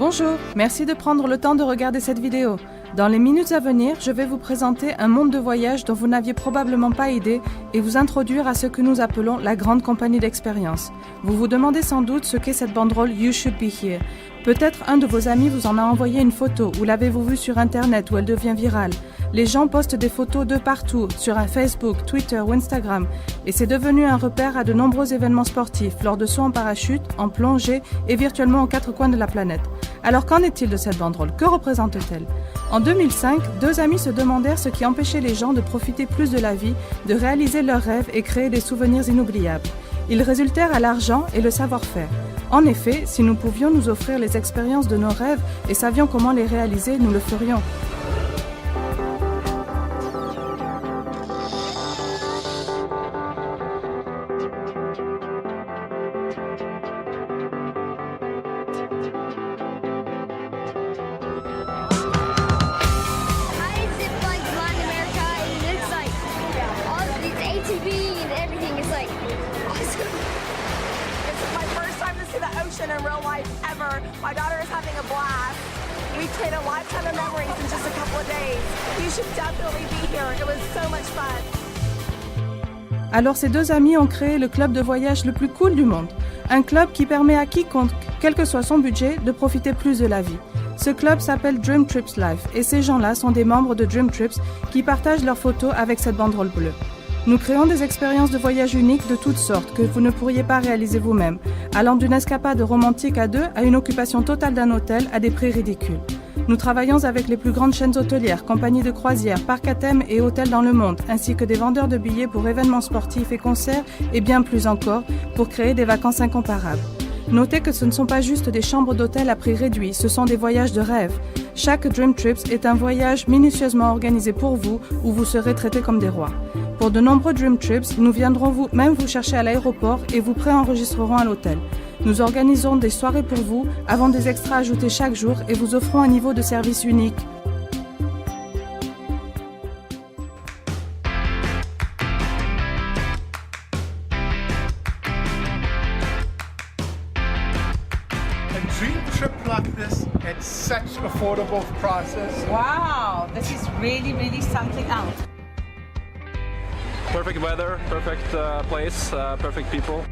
Bonjour, merci de prendre le temps de regarder cette vidéo. Dans les minutes à venir, je vais vous présenter un monde de voyage dont vous n'aviez probablement pas idée et vous introduire à ce que nous appelons la grande compagnie d'expérience. Vous vous demandez sans doute ce qu'est cette banderole You Should Be Here. Peut-être un de vos amis vous en a envoyé une photo ou l'avez-vous vue sur Internet où elle devient virale. Les gens postent des photos de partout, sur un Facebook, Twitter ou Instagram, et c'est devenu un repère à de nombreux événements sportifs, lors de sauts en parachute, en plongée et virtuellement aux quatre coins de la planète. Alors qu'en est-il de cette banderole? Que représente-t-elle? En 2005, deux amis se demandèrent ce qui empêchait les gens de profiter plus de la vie, de réaliser leurs rêves et créer des souvenirs inoubliables. Ils résultèrent à l'argent et le savoir-faire. En effet, si nous pouvions nous offrir les expériences de nos rêves et savions comment les réaliser, nous le ferions. In real life ever. My daughter is having a blast. We created a lifetime of memories in just a couple of days. You should definitely be here. It was so much fun. Alors ces deux amis ont créé le club de voyage le plus cool du monde. Un club qui permet à quiconque, quel que soit son budget, de profiter plus de la vie. Ce club s'appelle Dream Trips Life et ces gens-là sont des membres de Dream Trips qui partagent leurs photos avec cette banderole bleue. Nous créons des expériences de voyage uniques de toutes sortes que vous ne pourriez pas réaliser vous-même, allant d'une escapade romantique à deux à une occupation totale d'un hôtel à des prix ridicules. Nous travaillons avec les plus grandes chaînes hôtelières, compagnies de croisières, parcs à thème et hôtels dans le monde, ainsi que des vendeurs de billets pour événements sportifs et concerts et bien plus encore pour créer des vacances incomparables. Notez que ce ne sont pas juste des chambres d'hôtel à prix réduit, ce sont des voyages de rêve. Chaque Dream Trips est un voyage minutieusement organisé pour vous où vous serez traités comme des rois. Pour de nombreux Dream Trips, nous viendrons vous chercher à l'aéroport et vous préenregistrerons à l'hôtel. Nous organisons des soirées pour vous, avons des extras ajoutés chaque jour et vous offrons un niveau de service unique. A dream trip like this at such affordable prices. Wow, this is really something else. Perfect weather, perfect place, perfect people.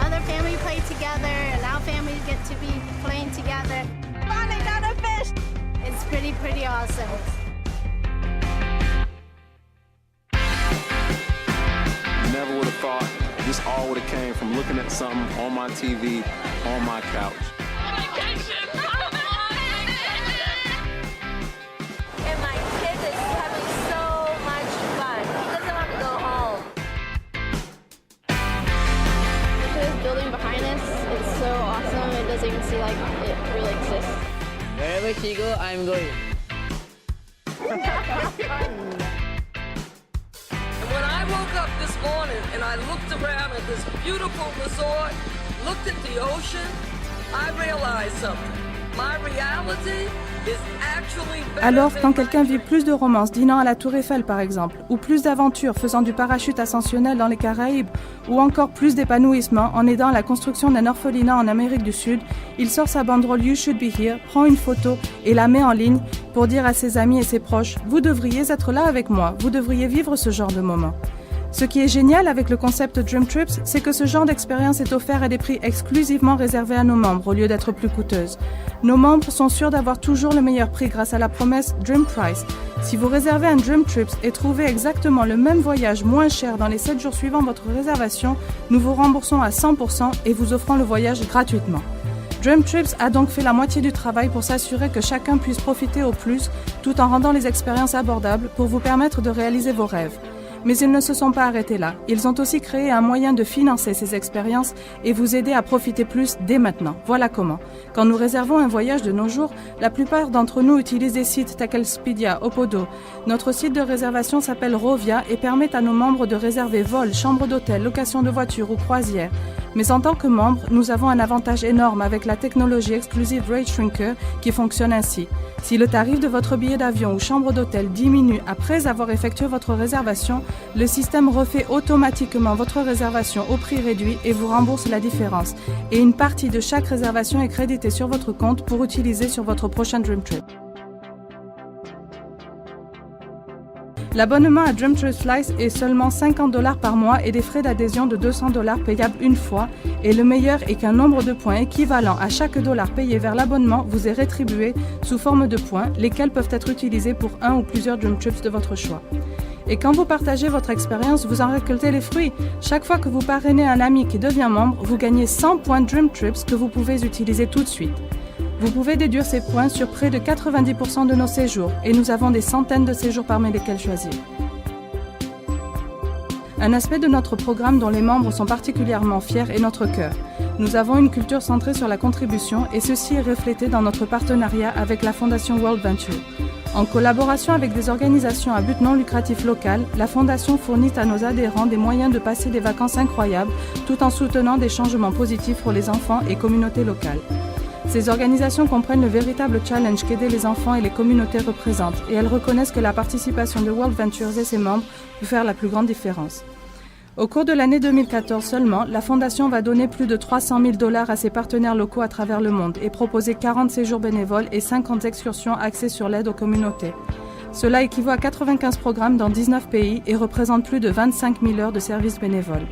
Other family play together, and our families get to be playing together. Finally got a fish! It's pretty awesome. Never would have thought this all would have came from looking at something on my TV, on my couch. And my kid is having so much fun. He doesn't want to go home. This building behind us is so awesome. It doesn't even seem like it really exists. Wherever she goes, I'm going. When I woke up this morning and I looked around at this beautiful resort, looked at the ocean, I realized something. My reality is actually better. Alors, quand quelqu'un vit plus de romance dînant à la Tour Eiffel par exemple, ou plus d'aventures faisant du parachute ascensionnel dans les Caraïbes, ou encore plus d'épanouissement en aidant à la construction d'un orphelinat en Amérique du Sud, il sort sa banderole You Should Be Here, prend une photo et la met en ligne pour dire à ses amis et ses proches « Vous devriez être là avec moi, vous devriez vivre ce genre de moment ». Ce qui est génial avec le concept Dream Trips, c'est que ce genre d'expérience est offert à des prix exclusivement réservés à nos membres au lieu d'être plus coûteuses. Nos membres sont sûrs d'avoir toujours le meilleur prix grâce à la promesse Dream Price. Si vous réservez un Dream Trips et trouvez exactement le même voyage moins cher dans les 7 jours suivant votre réservation, nous vous remboursons à 100% et vous offrons le voyage gratuitement. Dream Trips a donc fait la moitié du travail pour s'assurer que chacun puisse profiter au plus, tout en rendant les expériences abordables pour vous permettre de réaliser vos rêves. Mais ils ne se sont pas arrêtés là. Ils ont aussi créé un moyen de financer ces expériences et vous aider à profiter plus dès maintenant. Voilà comment. Quand nous réservons un voyage de nos jours, la plupart d'entre nous utilisent des sites tels qu'Expedia, Opodo. Notre site de réservation s'appelle Rovia et permet à nos membres de réserver vols, chambres d'hôtel, location de voitures ou croisières. Mais en tant que membre, nous avons un avantage énorme avec la technologie exclusive Rate Shrinker qui fonctionne ainsi. Si le tarif de votre billet d'avion ou chambre d'hôtel diminue après avoir effectué votre réservation, le système refait automatiquement votre réservation au prix réduit et vous rembourse la différence. Et une partie de chaque réservation est créditée sur votre compte pour utiliser sur votre prochain Dream Trip. L'abonnement à Dream Trip Flights est seulement $50 par mois et des frais d'adhésion de $200 payables une fois. Et le meilleur est qu'un nombre de points équivalent à chaque dollar payé vers l'abonnement vous est rétribué sous forme de points, lesquels peuvent être utilisés pour un ou plusieurs Dream Trips de votre choix. Et quand vous partagez votre expérience, vous en récoltez les fruits. Chaque fois que vous parrainez un ami qui devient membre, vous gagnez 100 points Dream Trips que vous pouvez utiliser tout de suite. Vous pouvez déduire ces points sur près de 90% de nos séjours et nous avons des centaines de séjours parmi lesquels choisir. Un aspect de notre programme dont les membres sont particulièrement fiers est notre cœur. Nous avons une culture centrée sur la contribution et ceci est reflété dans notre partenariat avec la Fondation World Venture. En collaboration avec des organisations à but non lucratif local, la Fondation fournit à nos adhérents des moyens de passer des vacances incroyables tout en soutenant des changements positifs pour les enfants et communautés locales. Ces organisations comprennent le véritable challenge qu'aider les enfants et les communautés représentent et elles reconnaissent que la participation de World Ventures et ses membres peut faire la plus grande différence. Au cours de l'année 2014 seulement, la Fondation va donner plus de $300 000 à ses partenaires locaux à travers le monde et proposer 40 séjours bénévoles et 50 excursions axées sur l'aide aux communautés. Cela équivaut à 95 programmes dans 19 pays et représente plus de 25 000 heures de services bénévoles.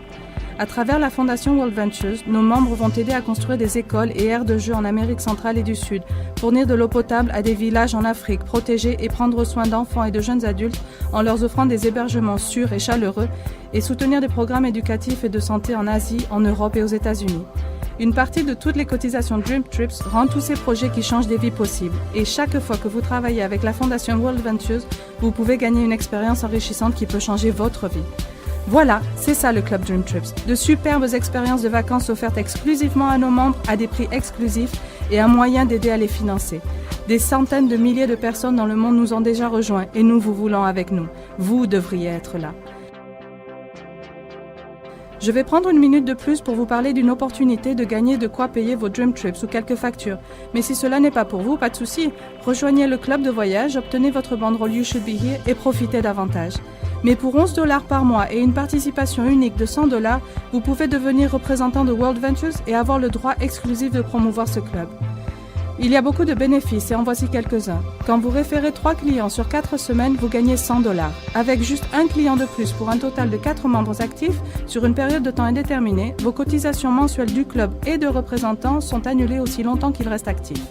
À travers la Fondation World Ventures, nos membres vont aider à construire des écoles et aires de jeux en Amérique centrale et du Sud, fournir de l'eau potable à des villages en Afrique, protéger et prendre soin d'enfants et de jeunes adultes en leur offrant des hébergements sûrs et chaleureux, et soutenir des programmes éducatifs et de santé en Asie, en Europe et aux États-Unis. Une partie de toutes les cotisations Dream Trips rend tous ces projets qui changent des vies possibles. Et chaque fois que vous travaillez avec la Fondation World Ventures, vous pouvez gagner une expérience enrichissante qui peut changer votre vie. Voilà, c'est ça le Club Dream Trips. De superbes expériences de vacances offertes exclusivement à nos membres à des prix exclusifs et un moyen d'aider à les financer. Des centaines de milliers de personnes dans le monde nous ont déjà rejoints et nous vous voulons avec nous. Vous devriez être là. Je vais prendre une minute de plus pour vous parler d'une opportunité de gagner de quoi payer vos Dream Trips ou quelques factures. Mais si cela n'est pas pour vous, pas de souci. Rejoignez le club de voyage, obtenez votre banderole You Should Be Here et profitez davantage. Mais pour $11 par mois et une participation unique de $100, vous pouvez devenir représentant de World Ventures et avoir le droit exclusif de promouvoir ce club. Il y a beaucoup de bénéfices et en voici quelques-uns. Quand vous référez 3 clients sur 4 semaines, vous gagnez $100. Avec juste un client de plus pour un total de 4 membres actifs sur une période de temps indéterminée, vos cotisations mensuelles du club et de représentants sont annulées aussi longtemps qu'ils restent actifs.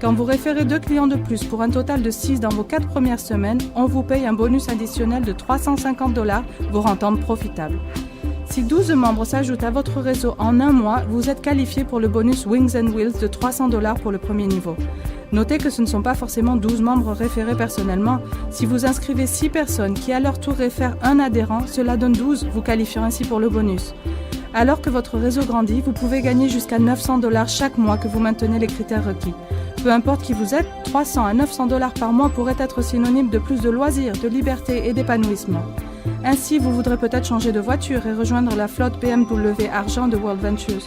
Quand vous référez 2 clients de plus pour un total de 6 dans vos 4 premières semaines, on vous paye un bonus additionnel de $350, vous rendant profitable. Si 12 membres s'ajoutent à votre réseau en un mois, vous êtes qualifié pour le bonus Wings and Wheels de $300 pour le premier niveau. Notez que ce ne sont pas forcément 12 membres référés personnellement. Si vous inscrivez 6 personnes qui à leur tour réfèrent un adhérent, cela donne 12, vous qualifiez ainsi pour le bonus. Alors que votre réseau grandit, vous pouvez gagner jusqu'à $900 chaque mois que vous maintenez les critères requis. Peu importe qui vous êtes, $300 à $900 par mois pourrait être synonyme de plus de loisirs, de liberté et d'épanouissement. Ainsi, vous voudrez peut-être changer de voiture et rejoindre la flotte BMW Argent de World Ventures.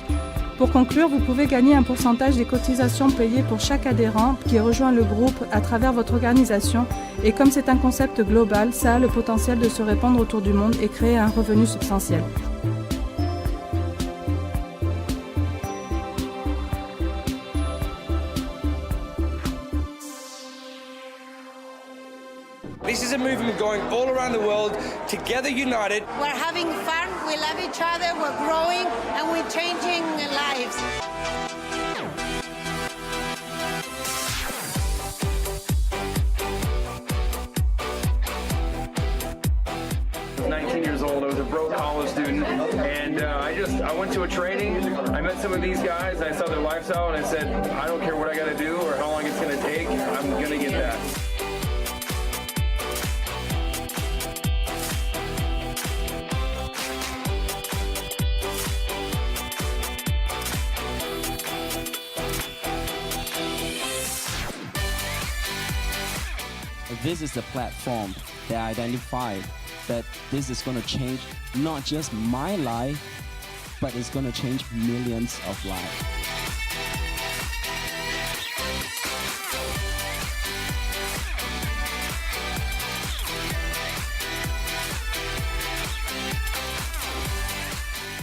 Pour conclure, vous pouvez gagner un pourcentage des cotisations payées pour chaque adhérent qui rejoint le groupe à travers votre organisation et comme c'est un concept global, ça a le potentiel de se répandre autour du monde et créer un revenu substantiel. This is a movement going all around the world, together united. We're having fun, we love each other, we're growing, and we're changing lives. I was 19 years old, I was a broke college student, and I went to a training, I met some of these guys, I saw their lifestyle, and I said, I don't care what I gotta do or how long it's gonna take, I'm gonna get that. This is the platform that I identified that this is going to change not just my life, but it's going to change millions of lives.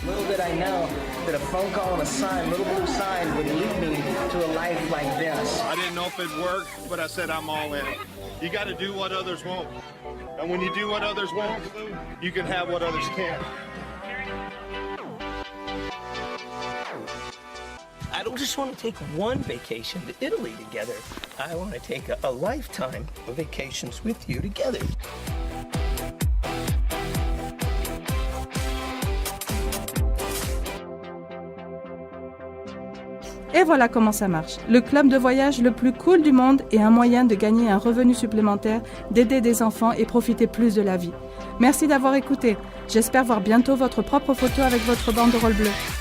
Little did I know that a phone call and a sign, little blue sign, would lead me to a life like this. I didn't know if it'd work, but I said I'm all in. You got to do what others won't. And when you do what others won't, you can have what others can't. I don't just want to take one vacation to Italy together. I want to take a lifetime of vacations with you together. Et voilà comment ça marche. Le club de voyage le plus cool du monde est un moyen de gagner un revenu supplémentaire, d'aider des enfants et profiter plus de la vie. Merci d'avoir écouté. J'espère voir bientôt votre propre photo avec votre banderole bleue.